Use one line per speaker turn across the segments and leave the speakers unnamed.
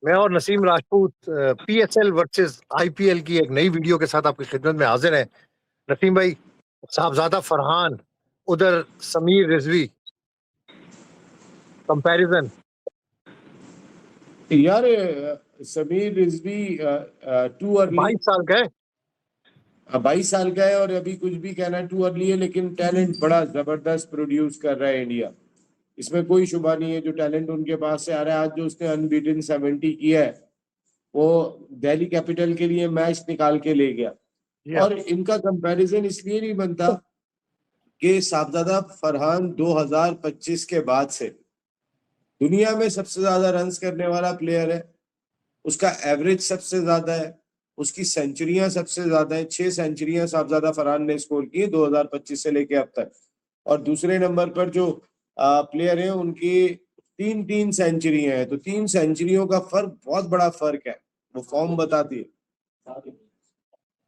मैं और Naseem Rajput PSL versus IPL की एक नई वीडियो के साथ आपकी खिदमत में हाजिर है। नसीम भाई, साहबजादा फरहान, उधर समीर रिजवी, कंपैरिजन।
यार समीर रिजवी टू अर्ली,
22 साल का है।
22 साल का है और अभी कुछ भी कहना टू अर्ली है, लेकिन टैलेंट बड़ा जबरदस्त प्रोड्यूस कर रहा है इंडिया। इसमें कोई शुबा नहीं है, जो टैलेंट उनके पास से आ रहा है। आज जो उसने अनबीटन 70 किया है, वो दिल्ली कैपिटल के लिए मैच निकाल के ले गया। और इनका कंपैरिजन इसलिए नहीं बनता कि साहबजादा फरहान 2025 के बाद से दुनिया में सबसे ज्यादा रन्स करने वाला प्लेयर है। उसका एवरेज सबसे ज्यादा है, उसकी सेंचुरियां सबसे ज्यादा है। 6 सेंचुरियां साहबजादा फरहान ने स्कोर की 2025 से लेके अब तक। और दूसरे नंबर पर जो प्लेयर है, उनकी 3 सेंचुरियां हैं। तो 3 सेंचुरियों का फर्क, बहुत बड़ा फर्क है, वो फॉर्म बताती है।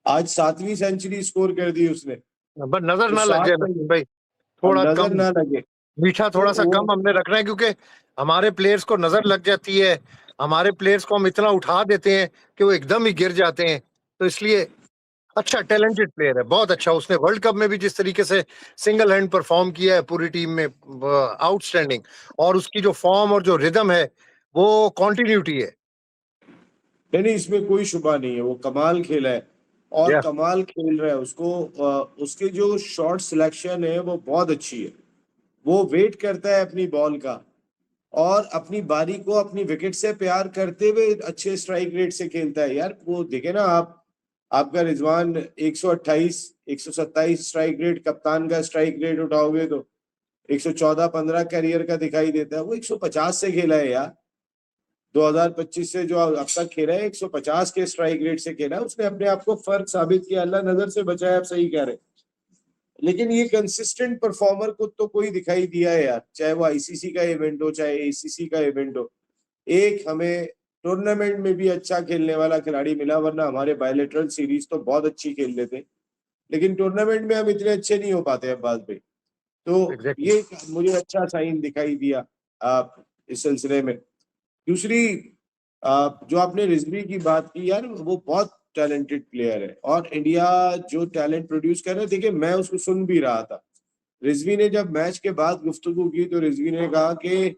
आज 7वीं सेंचुरी स्कोर कर दी उसने।
बस नजर
तो
ना लग जाए नसीम भाई, थोड़ा
नजर
कम
ना लगे,
मीठा, थोड़ा सा
तो
कम हमने रखना है, क्योंकि हमारे प्लेयर्स को नजर लग जाती है। हमारे प्लेयर्स को हम इतना उठा देते हैं कि वो एकदम ही गिर जाते हैं। तो इसलिए अच्छा टैलेंटेड प्लेयर है, बहुत अच्छा। उसने वर्ल्ड कप में भी जिस तरीके से सिंगल हैंड परफॉर्म किया है पूरी टीम में, आउटस्टैंडिंग। और उसकी जो फॉर्म और जो रिदम है, वो कॉन्टिन्यूटी है।
नहीं, इसमें कोई शुबा नहीं है, वो कमाल खेला है और कमाल खेल रहा है। उसको उसके जो शॉट सिलेक्शन है वो बहुत अच्छी है। वो वेट करता है अपनी बॉल का और अपनी बारी को अपनी विकेट से प्यार करते हुए अच्छे स्ट्राइक रेट से खेलता है। यार वो देखे ना आप, आपका रिजवान 128 127 स्ट्राइक रेट, कप्तान का स्ट्राइक रेट उठाओगे तो 114-15 कैरियर का दिखाई देता है। वो 150 से खेला है यार। 2025 से जो अब तक खेला है 150 के स्ट्राइक रेट से खेला है। उसने अपने आप को फर्क साबित किया। अल्लाह नजर से बचाए, आप सही कह रहे। लेकिन ये कंसिस्टेंट परफॉर्मर को तो कोई दिखाई दिया है यार, चाहे वो आईसीसी का इवेंट हो चाहे एसीसी का इवेंट हो। एक हमें टूर्नामेंट में भी अच्छा खेलने वाला खिलाड़ी मिला, वरना हमारे बायलेटरल सीरीज तो बहुत अच्छी खेल लेते, लेकिन टूर्नामेंट में हम इतने अच्छे नहीं हो पाते अब्बास भाई। तो ये मुझे अच्छा साइन दिखाई दिया इस सिलसिले में। दूसरी, जो आपने रिजवी की बात की यार, वो बहुत टैलेंटेड प्लेयर है और इंडिया जो टैलेंट प्रोड्यूस कर रहा है। देखिए, मैं उसको सुन भी रहा था। रिजवी ने जब मैच के बाद गुफ्तगू की तो रिजवी ने कहा कि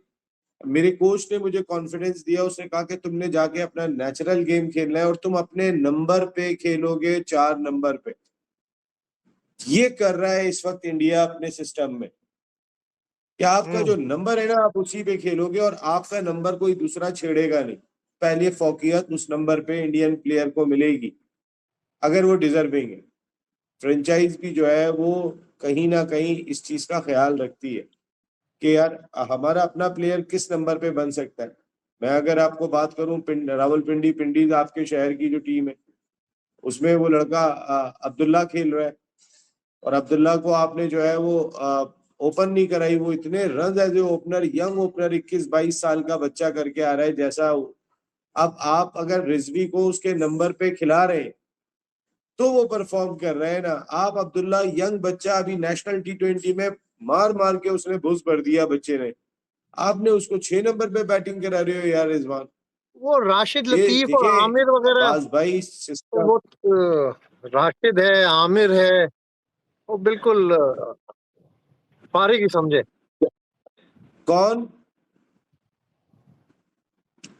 मेरे कोच ने मुझे कॉन्फिडेंस दिया। उसने कहा कि तुमने जाके अपना नेचुरल गेम खेलना है और तुम अपने नंबर पे खेलोगे, 4 नंबर पे। ये कर रहा है इस वक्त इंडिया अपने सिस्टम में, कि आपका जो नंबर है ना, आप उसी पे खेलोगे और आपका नंबर कोई दूसरा छेड़ेगा नहीं। पहले फौकियत उस नंबर पे इंडियन प्लेयर को मिलेगी अगर वो डिजर्विंग है। फ्रेंचाइज भी जो है वो कहीं ना कहीं इस चीज का ख्याल रखती है कि यार हमारा अपना प्लेयर किस नंबर पे बन सकता है। मैं अगर आपको बात करूं, रावलपिंडी पिंडीज आपके शहर की जो टीम है, उसमें वो लड़का अब्दुल्ला खेल रहा है। और अब्दुल्ला को आपने जो है वो ओपन नहीं कराई। वो इतने run as a opener, young opener, 21-22 साल का बच्चा करके आ रहा है जैसा। अब आप अगर रिजवी को उसके नंबर पे खिला रहे हैं तो वो परफॉर्म कर रहे हैं ना। आप अब्दुल्ला यंग बच्चा, अभी नेशनल T20 में मार मार के उसने भूस भर दिया बच्चे ने, आपने उसको 6 नंबर पे बैटिंग करा रहे हो यार रिजवान।
वो राशिद
ये
लतीफ और
देखे
आमिर वगैरह,
अब्बास भाई
तो
सिस्टम।
वो राशिद है, आमिर है, वो बिल्कुल फारिग ही समझे।
कौन,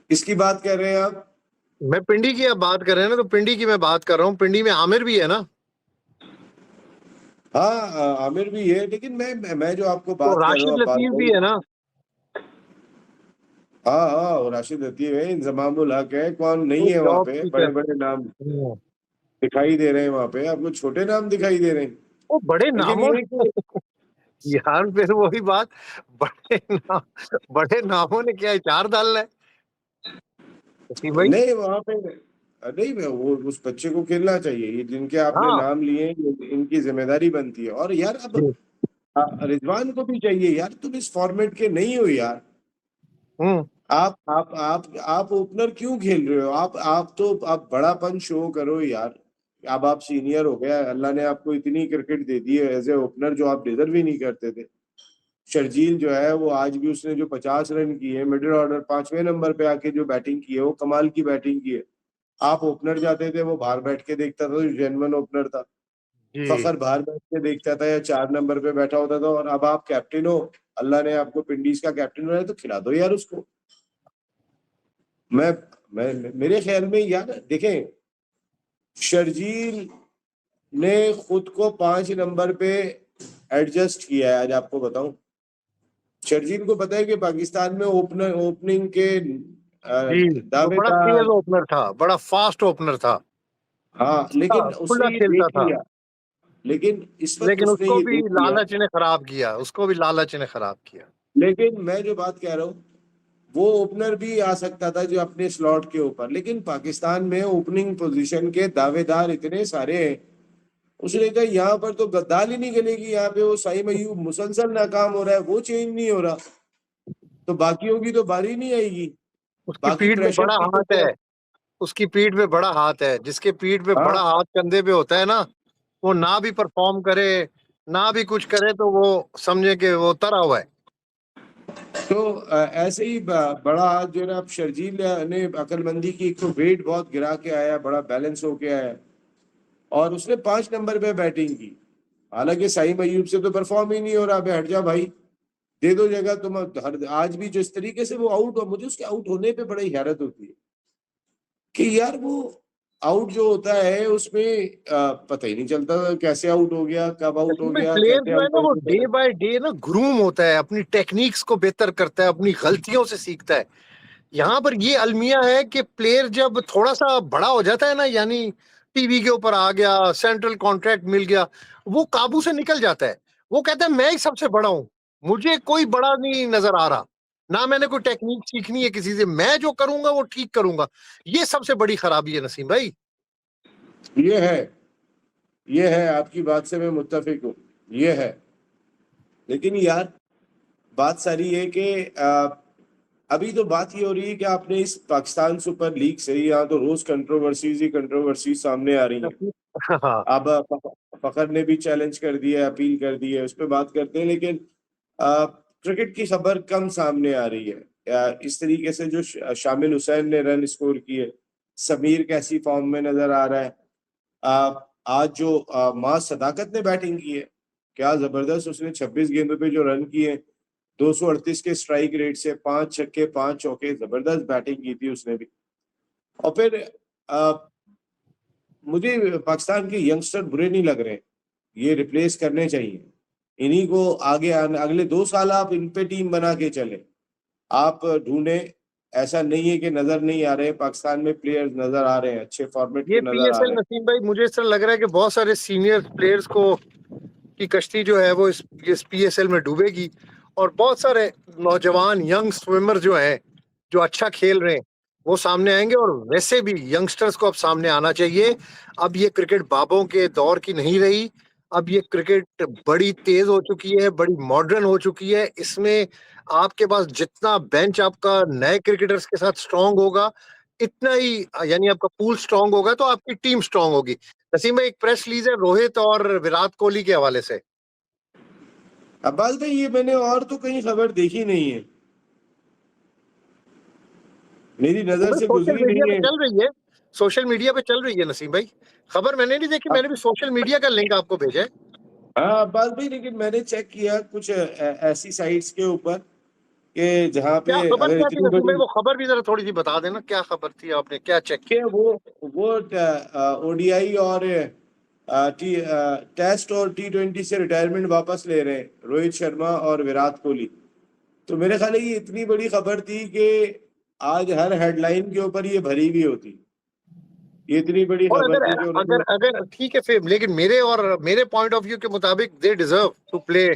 किसकी बात कर रहे हैं आप?
मैं पिंडी की आप बात कर रहे हैं ना, तो पिंडी की मैं बात कर रहा हूँ। पिंडी में आमिर भी है ना।
हाँ, आमिर भी है, लेकिन मैं जो आपको
तो
बात कर रहा
राशिद
हूँ अब्बास
लतीफ भी
भाई।
है ना।
हाँ हाँ, वो राशिद लतीफ है, इंजमामुल हक है, कौन नहीं
वो
है वहां
जॉब
पे? बड़े
सीकर।
बड़े नाम दिखाई दे रहे हैं वहां पे, आपको छोटे नाम दिखाई दे रहे हैं।
वो बड़े
लेकिन
नामों
ये कि
यार फिर वही बात, बड़े नामों ने क्या चार डालना है भाई।
नहीं, वहां पे नहीं, वो उस बच्चे को खेलना चाहिए। ये जिनके आपने
हाँ।
नाम लिए हैं, इनकी जिम्मेदारी बनती है। और यार अब रिजवान को भी चाहिए यार, तुम इस फॉर्मेट के नहीं हो यार।
हम्म।
आप ओपनर क्यों खेल रहे हो? आप तो आप बड़ापन शो करो यार। अब आप सीनियर हो गया, अल्लाह ने आपको इतनी क्रिकेट दे दी है एज ए ओपनर जो आप डिजर्व ही नहीं करते थे। शर्जील जो है वो आज भी उसने जो 50 रन किए, मिडिल ऑर्डर 5वें नंबर पे आके जो बैटिंग की है वो कमाल की बैटिंग की है। आप ओपनर जाते थे, वो बाहर बैठ के देखता था, तो जेन्युइन ओपनर था।
जी।
फखर बाहर बैठ के देखता था या 4 नंबर पे बैठा होता था। और अब आप कैप्टन हो, अल्लाह ने आपको विंडीज का कैप्टन बनाया, तो खिला दो यार उसको। मैं मेरे ख्याल में यार देखें, शर्जील ने खुद को 5 नंबर पे एडजस्ट किया है। आज आपको बताऊं, शर्जील को पता है कि पाकिस्तान में ओपनिंग के
जी, वो बड़ा तेज
दावेदार,
ओपनर था, बड़ा फास्ट ओपनर था,
हाँ, लेकिन उसने
खुला
ये
खेलता
देख
था।
लिया, लेकिन इस वक्त
लेकिन
उसने
उसको
ये
भी
देख लिया।
लालच ने खराब किया, उसको भी लालच ने खराब किया।
लेकिन मैं जो बात कह रहा हूँ, वो ओपनर भी आ सकता था जो अपने स्लॉट के ऊपर, लेकिन पाकिस्तान में ओपनिंग पोजीशन के दावेदार इतने सारे हैं। उसने कहा यहाँ पर तो दाल ही नहीं गलेगी, यहाँ पे वो साइम अयूब मुसलसल नाकाम हो रहा है, वो चेंज नहीं हो रहा, तो बाकियों की तो बारी नहीं आएगी।
उसकी
बाकी
पीठ में
प्रेशर
बड़ा
की तो
हाथ है, उसकी पीठ में बड़ा हाथ है, जिसके पीठ में बड़ा
हाँ,
हाथ कंधे पे होता है ना, वो ना भी परफॉर्म करे, ना भी कुछ करे, तो वो समझे कि वो तरा हुआ है।
तो ऐसे ही बड़ा हाथ जो है ना, अब शर्जील ने अक्लमंदी की, एक तो वेट बहुत गिरा के आया, बड़ा बैलेंस होके आया, और उसने 5 नंबर पे बैटिंग की। हालांकि साइम अयूब से तो परफॉर्म ही नहीं हो रहा, हट जा भाई, दे दो जगह तुम। आज भी जो इस तरीके से वो आउट हो, मुझे उसके आउट होने पे बड़ी हैरत होती है कि यार वो आउट जो होता है उसमें पता ही नहीं चलता कैसे आउट हो गया, कब आउट हो
नसीम भाई,
गया,
प्लेयर
कैसे
जो है
आउट
ना,
हो
वो डे
गया।
बाय डे ना ग्रूम होता है, अपनी टेक्निक्स को बेहतर करता है, अपनी गलतियों से सीखता है। यहाँ पर ये अलमिया है कि प्लेयर जब थोड़ा सा बड़ा हो जाता है ना, यानी टीवी के ऊपर आ गया, सेंट्रल कॉन्ट्रैक्ट मिल गया, वो काबू से निकल जाता है। वो कहता है मैं ही सबसे बड़ा हूं, मुझे कोई बड़ा नहीं नजर आ रहा, ना मैंने कोई टेक्निक सीखनी है किसी से, मैं जो करूंगा वो ठीक करूंगा। ये सबसे बड़ी खराबी है नसीम भाई।
ये है, ये है, आपकी बात से मैं मुत्तफिक हूँ, ये है। लेकिन यार बात सारी है कि अभी तो बात ये हो रही है कि आपने इस पाकिस्तान सुपर लीग से, यहाँ तो रोज कंट्रोवर्सीज ही कंट्रोवर्सीज सामने आ रही हैं।
हाँ।
अब फखर ने भी चैलेंज कर दिया, अपील कर दी है, उस पर बात करते हैं। लेकिन क्रिकेट की खबर कम सामने आ रही है। इस तरीके से जो शामिल हुसैन ने रन स्कोर किए, समीर कैसी फॉर्म में नजर आ रहा है, आज जो मां सदाकत ने बैटिंग की है, क्या जबरदस्त, उसने 26 गेंदों पे जो रन किए, 238 के स्ट्राइक रेट से 5 छक्के 5 चौके, जबरदस्त बैटिंग की थी उसने भी। और फिर आ, मुझे पाकिस्तान के यंगस्टर बुरे नहीं लग रहे, ये रिप्लेस करने चाहिए इन्हीं को। आगे अगले 2 साल आप इन पे टीम बना के चले, आप ढूंढे। ऐसा नहीं है कि नजर नहीं आ रहे, पाकिस्तान में प्लेयर्स नजर आ रहे हैं, अच्छे फॉर्मेट
ये
के नजर आ
पीएसएल
रहे हैं।
नसीम भाई, मुझे इस तरह लग रहा है कि बहुत सारे सीनियर प्लेयर्स को की कश्ती जो है वो इस पीएसएल में डूबेगी, और बहुत सारे नौजवान यंग स्विमर जो हैं, जो अच्छा खेल रहे हैं, वो सामने आएंगे। और वैसे भी यंगस्टर्स को अब सामने आना चाहिए। अब ये क्रिकेट बाबों के दौर की नहीं रही, अब ये क्रिकेट बड़ी तेज हो चुकी है, बड़ी मॉडर्न हो चुकी है। इसमें आपके पास जितना बेंच आपका नए क्रिकेटर्स के साथ स्ट्रांग होगा, इतना ही, यानी आपका पूल स्ट्रांग होगा, तो आपकी टीम स्ट्रांग होगी। नसीम भाई, एक प्रेस रिलीज है रोहित और विराट कोहली के हवाले से।
अब्बास भाई, ये मैंने और तो कहीं खबर देखी नहीं है, मेरी
वो
नजर
भाई
से
सोशल
गुजरी
मीडिया
नहीं
पे
है।
चल रही है, सोशल मीडिया पे चल रही है नसीम भाई। खबर मैंने नहीं देखी, मैंने भी सोशल मीडिया का लिंक आपको भेजा है।
हाँ अब्बास भाई, लेकिन मैंने चेक किया कुछ ऐसी साइट्स के ऊपर कि जहाँ
क्या
पे
खबर
अगर
क्या थी
इतनी
नसीम भाई,
बड़ी
वो खबर भी जरा थोड़ी सी बता देना, क्या खबर थी, आपने क्या चेक
कि
किया।
वो ओडीआई और टेस्ट और T20 से रिटायरमेंट वापस ले रहे हैं रोहित शर्मा और विराट कोहली। तो मेरे ख्याल है ये इतनी बड़ी खबर थी कि आज हर हेडलाइन के ऊपर ये भरी हुई होती, ये इतनी बड़ी
और
खबर
अगर
थी कि
अगर
उन्होंने।
अगर ठीक है फिर, लेकिन मेरे पॉइंट ऑफ व्यू के मुताबिक they deserve to play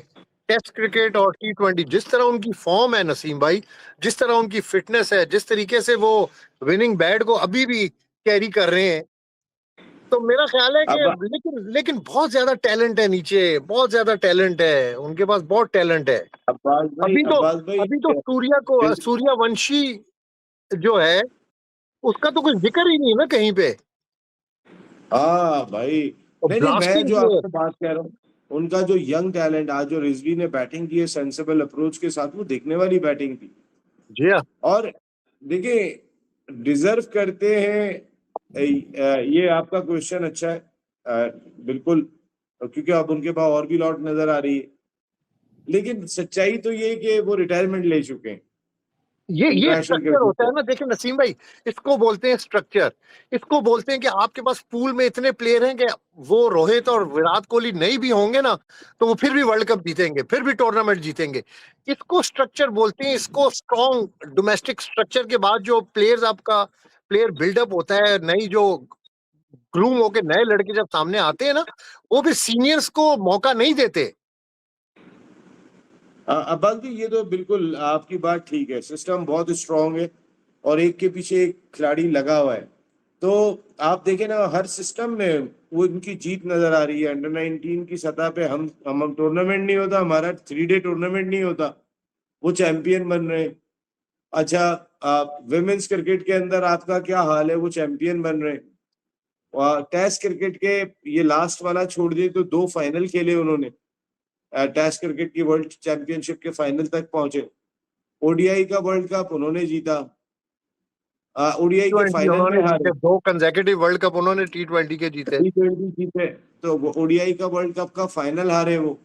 test cricket और T20। जिस तरह उनकी फॉर्म है नसीम भाई, जिस तरह उनकी फिटनेस है, जिस तरीके से वो विनिंग बैट को अभी भी कैरी कर रहे हैं, तो मेरा ख्याल है कि,
अब
लेकिन लेकिन बहुत ज्यादा टैलेंट है नीचे, बहुत ज्यादा टैलेंट है उनके पास, बहुत टैलेंट है। अभी तो
अब्बास भाई,
अभी तो सूर्यवंशी जो है, उसका तो कुछ जिक्र ही नहीं है ना कहीं पे।
हाँ भाई,
और
नहीं नहीं, मैं
ब्लास्टिंग
जो
प्लेयर।
आपसे बात कह रहा हूँ, उनका जो यंग टैलेंट, आज जो रिजवी ने बैटिंग की है सेंसिबल अप्रोच के साथ, वो देखने वाली बैटिंग थी।
जी हाँ।
और देखिए, डिजर्व करते हैं, ये आपका क्वेश्चन अच्छा है, बिल्कुल, क्योंकि अब उनके पास और भी लॉट नजर आ रही है, लेकिन सच्चाई तो ये है कि वो रिटायरमेंट ले चुके हैं
ये
इंटरनेशनल
स्ट्रक्चर
क्रिकेट
होता है
से।
ना, देखिए नसीम भाई, इसको बोलते हैं स्ट्रक्चर। इसको बोलते हैं कि आपके पास पूल में इतने प्लेयर हैं कि वो रोहित और विराट कोहली नहीं भी होंगे ना, तो वो फिर भी वर्ल्ड कप जीतेंगे, फिर भी टूर्नामेंट जीतेंगे। इसको स्ट्रक्चर बोलते हैं। इसको स्ट्रॉन्ग डोमेस्टिक स्ट्रक्चर के बाद जो प्लेयर्स आपका प्लेयर बिल्डअप होता है, नई जो ग्रूम होके नए लड़के जब सामने आते हैं ना, वो भी सीनियर्स को मौका नहीं देते।
अब्बास भी, ये तो बिल्कुल आपकी बात ठीक है, सिस्टम बहुत स्ट्रांग है और एक के पीछे एक खिलाड़ी लगा हुआ है। तो आप देखें ना, हर सिस्टम में वो इनकी जीत नजर आ रही है। अंडर 19 की सतह पे हम टूर्नामेंट नहीं होता, हमारा 3 डे टूर्नामेंट नहीं होता, वो चैंपियन बन रहे हैं। अच्छा, विमेन्स क्रिकेट के अंदर आपका क्या हाल है, वो चैंपियन बन रहे हैं। और टेस्ट क्रिकेट के ये लास्ट वाला छोड़ दिए तो 2 फाइनल खेले उन्होंने, टेस्ट क्रिकेट की वर्ल्ड चैंपियनशिप के फाइनल तक पहुंचे। ओडीआई का वर्ल्ड कप उन्होंने जीता, ओडीआई के
T20
फाइनल में
उन्होंने
हारे,
जीते, 2 कंसेक्यूटिव वर्ल्ड कप उन्होंने T20 के जीते।
T20 जीते, तो ओडीआई का वर्ल्ड कप का फाइनल हारे वो।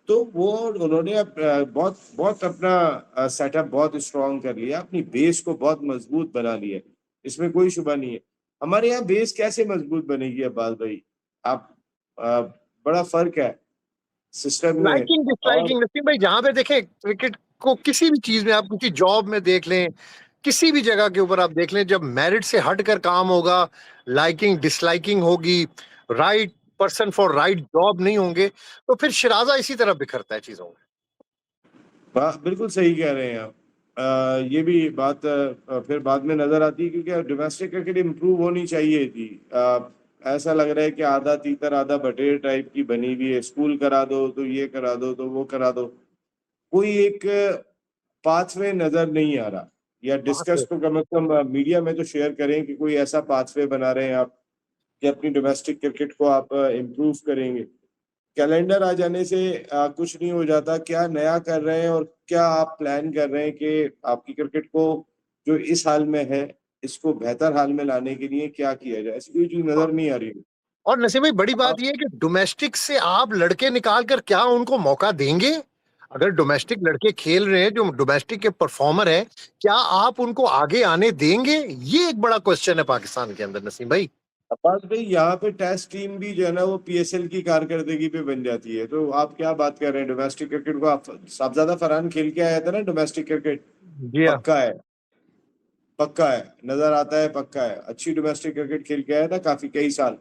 तो वो उन्होंने बहुत बहुत अपना सेटअप बहुत स्ट्रांग कर लिया, अपनी बेस को बहुत मजबूत बना लिया, इसमें कोई शुबा नहीं है। हमारे यहाँ बेस कैसे मजबूत बनेगी अब्बास भाई? आप बड़ा फर्क है सिस्टम में।
लाइकिंग
और
डिसलाइकिंग नसीम भाई, जहां पे देखें क्रिकेट को, किसी भी चीज में आप, किसी जॉब में देख लें, किसी भी जगह के ऊपर आप देख लें, जब मेरिट से हटकर काम होगा, लाइकिंग डिसलाइकिंग होगी, right person for right job नहीं होंगे, तो फिर शिराजा इसी तरह बिखरता है चीजों में।
बिल्कुल सही कह रहे हैं आप। ये भी बात फिर बाद में नजर आती है, क्योंकि डोमेस्टिक क्रिकेट इम्प्रूव होनी चाहिए थी। ऐसा लग रहा है कि आधा तीतर आधा बटेर टाइप की बनी हुई है, स्कूल करा दो तो ये करा दो तो वो करा दो, कोई एक पाथवे नजर नहीं आ रहा। या
वहां
डिस्कस
से
तो कम से कम मीडिया में तो शेयर करें कि कोई ऐसा पाथवे बना रहे हैं आप कि अपनी डोमेस्टिक क्रिकेट को आप इम्प्रूव करेंगे। कैलेंडर आ जाने से कुछ नहीं हो जाता। क्या नया कर रहे हैं और क्या आप प्लान कर रहे हैं कि आपकी क्रिकेट को जो इस हाल में है, इसको बेहतर हाल में लाने के लिए क्या किया जाए? ऐसी कोई चीज नजर नहीं आ रही है।
और नसीम भाई, बड़ी
हाँ,
बात यह है कि डोमेस्टिक से आप लड़के निकाल कर क्या उनको मौका देंगे? अगर डोमेस्टिक लड़के खेल रहे हैं, जो डोमेस्टिक के परफॉर्मर हैं, क्या आप उनको आगे आने देंगे? ये एक बड़ा क्वेश्चन है पाकिस्तान के अंदर नसीम भाई।
अब्बास भाई, यहाँ पे टेस्ट टीम भी जो है ना, वो पीएसएल की कारकर्दगी पे बन जाती है। तो आप क्या बात कर रहे हैं? डोमेस्टिक क्रिकेट को आप, साहबजादा फरहान खेल के आया था ना डोमेस्टिक क्रिकेट,
जी हाँ।
पक्का है, पक्का है, नजर आता है, पक्का है, अच्छी डोमेस्टिक क्रिकेट खेल के आया था काफी कई साल।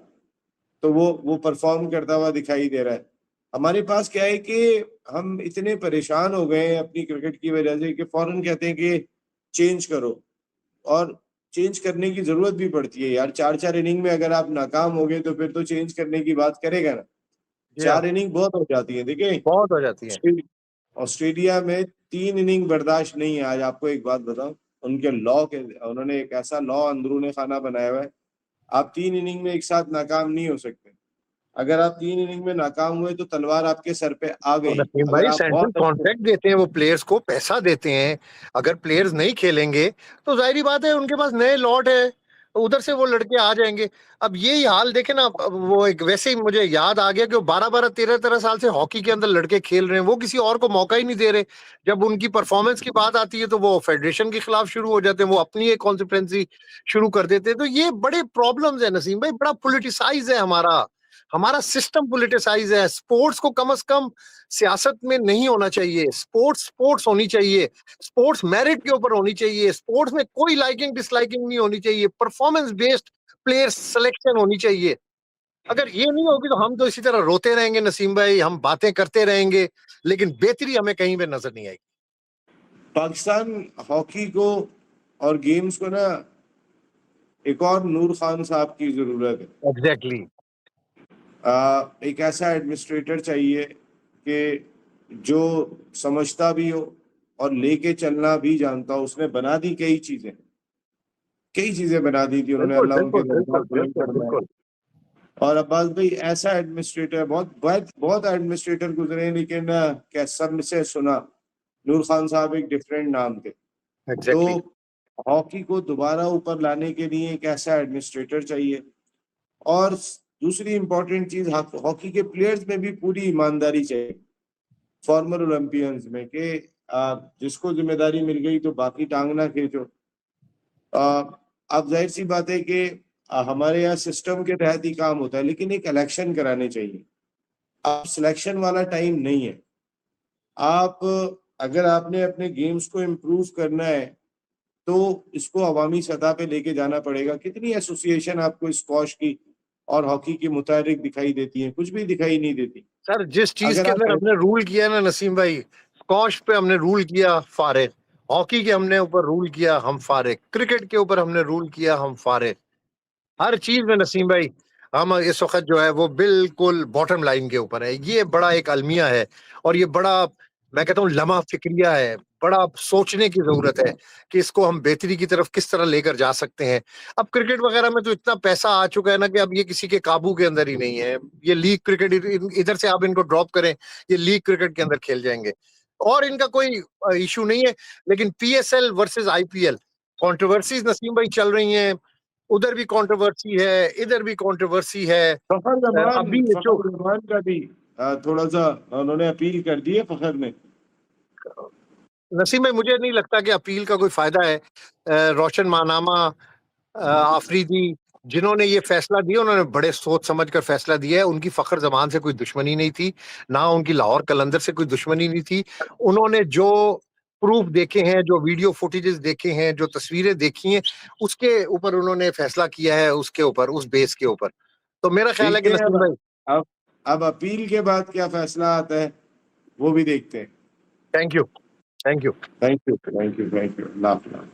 तो वो परफॉर्म करता हुआ दिखाई दे रहा है। हमारे पास क्या है कि हम इतने परेशान हो गए हैं अपनी क्रिकेट की वजह से कि फौरन कहते हैं कि चेंज करो। और चेंज करने की जरूरत भी पड़ती है यार, 4-4 इनिंग में अगर आप नाकाम हो गए तो फिर तो चेंज करने की बात करेगा ना।
जी हाँ।
4 इनिंग बहुत हो जाती है। देखिए,
बहुत हो जाती है।
ऑस्ट्रेलिया में 3 इनिंग बर्दाश्त नहीं है। आज आपको एक बात बताऊं, उनके लॉ के, उन्होंने एक ऐसा लॉ अंदरूनी खाना बनाया हुआ है, आप 3 इनिंग में एक साथ नाकाम नहीं हो सकते। अगर आप 3 इनिंग में नाकाम हुए तो तलवार आपके सर पे आ
और
गई।
नसीम
अगर
भाई,
आप
सेंट्रल
बहुत अच्छे,
कॉन्ट्रैक्ट देते हैं वो प्लेयर्स को, पैसा देते हैं। अगर प्लेयर्स नहीं खेलेंगे तो जाहिर बात है उनके पास नए लॉट है, उधर से वो लड़के आ जाएंगे। अब यही हाल देखे ना, अब वो एक वैसे ही मुझे याद आ गया कि वो 12-12 13-13 साल से हॉकी के अंदर लड़के खेल रहे हैं, वो किसी और को मौका ही नहीं दे रहे। जब उनकी परफॉर्मेंस की बात आती है तो वो फेडरेशन के खिलाफ शुरू हो जाते हैं, वो अपनी एक कॉन्सिक्वेंसी शुरू कर देते हैं। तो ये बड़े प्रॉब्लम्स है नसीम भाई, बड़ा पोलिटिसाइज है हमारा हमारा सिस्टम पोलिटिसाइज है। स्पोर्ट्स को कम से कम सियासत में नहीं होना चाहिए। स्पोर्ट्स स्पोर्ट्स होनी चाहिए। स्पोर्ट्स मेरिट के ऊपर होनी चाहिए। स्पोर्ट्स में कोई लाइकिंग डिसलाइकिंग नहीं होनी चाहिए। परफॉर्मेंस बेस्ड प्लेयर सिलेक्शन होनी चाहिए। अगर ये नहीं होगी तो हम तो इसी तरह रोते रहेंगे नसीम भाई, हम बातें करते रहेंगे, लेकिन बेहतरी हमें कहीं पे नजर नहीं आएगी।
पाकिस्तान हॉकी को और गेम्स को ना, एक और नूर खान साहब की जरूरत है।
एग्जैक्टली।
एक ऐसा एडमिनिस्ट्रेटर चाहिए कि जो समझता भी हो और लेके चलना भी जानता हो। उसने बना दी कई चीजें बना दी थी उन्होंने।
बिल्कुल
अल्लाह उनके
बिल्कुल
दरबार
बिल्कुल
बुलंद
बिल्कुल
फरमाए।
बिल्कुल।
और अब्बास भाई ऐसा एडमिनिस्ट्रेटर, बहुत एडमिनिस्ट्रेटर गुजरे हैं, लेकिन क्या सब से सुना, नूर खान साहब एक डिफरेंट नाम थे।
एग्जैक्टली।
तो हॉकी को दोबारा ऊपर लाने के लिए एक ऐसा एडमिनिस्ट्रेटर चाहिए। और दूसरी इंपॉर्टेंट चीज, हॉकी के प्लेयर्स में भी पूरी ईमानदारी चाहिए, फॉर्मर ओलंपियंस में, कि जिसको जिम्मेदारी मिल गई तो बाकी टांग ना खींचो। अब जाहिर सी बात है कि हमारे यहाँ सिस्टम के तहत ही काम होता है, लेकिन एक इलेक्शन कराने चाहिए। अब सिलेक्शन वाला टाइम नहीं है। आप अगर आपने अपने गेम्स को इम्प्रूव करना है तो इसको अवामी सतह पे लेके जाना पड़ेगा। कितनी एसोसिएशन आपको स्क्वॉश की और हॉकी के मुताबिक दिखाई देती है? कुछ भी दिखाई नहीं देती।
सर जिस चीज
अगर
के
आप
अंदर हमने रूल किया ना नसीम भाई, स्क्वॉश पे हमने रूल किया फारिग, हॉकी के हमने ऊपर रूल किया हम फारिग, क्रिकेट के ऊपर हमने रूल किया हम फारिग। हर चीज में नसीम भाई हम इस वक्त जो है वो बिल्कुल बॉटम लाइन के ऊपर है। ये बड़ा एक अलमिया है और ये बड़ा, मैं कहता हूँ, लम्हा फिक्रिया है। बड़ा सोचने की जरूरत है कि इसको हम बेहतरी की तरफ किस तरह लेकर जा सकते हैं। अब क्रिकेट वगैरह में तो इतना पैसा आ चुका है ना कि अब ये किसी के काबू के अंदर ही नहीं है। ये लीग क्रिकेट, इधर से आप इनको ड्रॉप करें, ये लीग क्रिकेट के अंदर खेल जाएंगे और इनका कोई इशू नहीं है। लेकिन PSL versus IPL controversies Naseem भाई चल रही हैं, उधर भी कंट्रोवर्सी है, इधर भी कंट्रोवर्सी है। अभी ये जो
फखर जमान का भी थोड़ा सा उन्होंने अपील कर दी है, फखर ने।
नसीम भाई मुझे नहीं लगता कि अपील का कोई फायदा है। रोशन मानामा, आफरीदी, जिन्होंने ये फैसला दिया उन्होंने बड़े सोच समझ कर फैसला दिया है। उनकी फखर जमान से कोई दुश्मनी नहीं थी, ना उनकी लाहौर कलंदर से कोई दुश्मनी नहीं थी। उन्होंने जो प्रूफ देखे हैं, जो वीडियो फुटेजेस देखे हैं, जो तस्वीरें देखी हैं, उसके ऊपर उन्होंने फैसला किया है, उसके ऊपर, उस बेस के ऊपर। तो मेरा ख्याल है कि
देखते हैं
नसीम भाई,
अब अब अपील के बाद क्या फैसला आता है वो भी देखते हैं।
Thank you, thank you.
Thank you, thank you, thank you.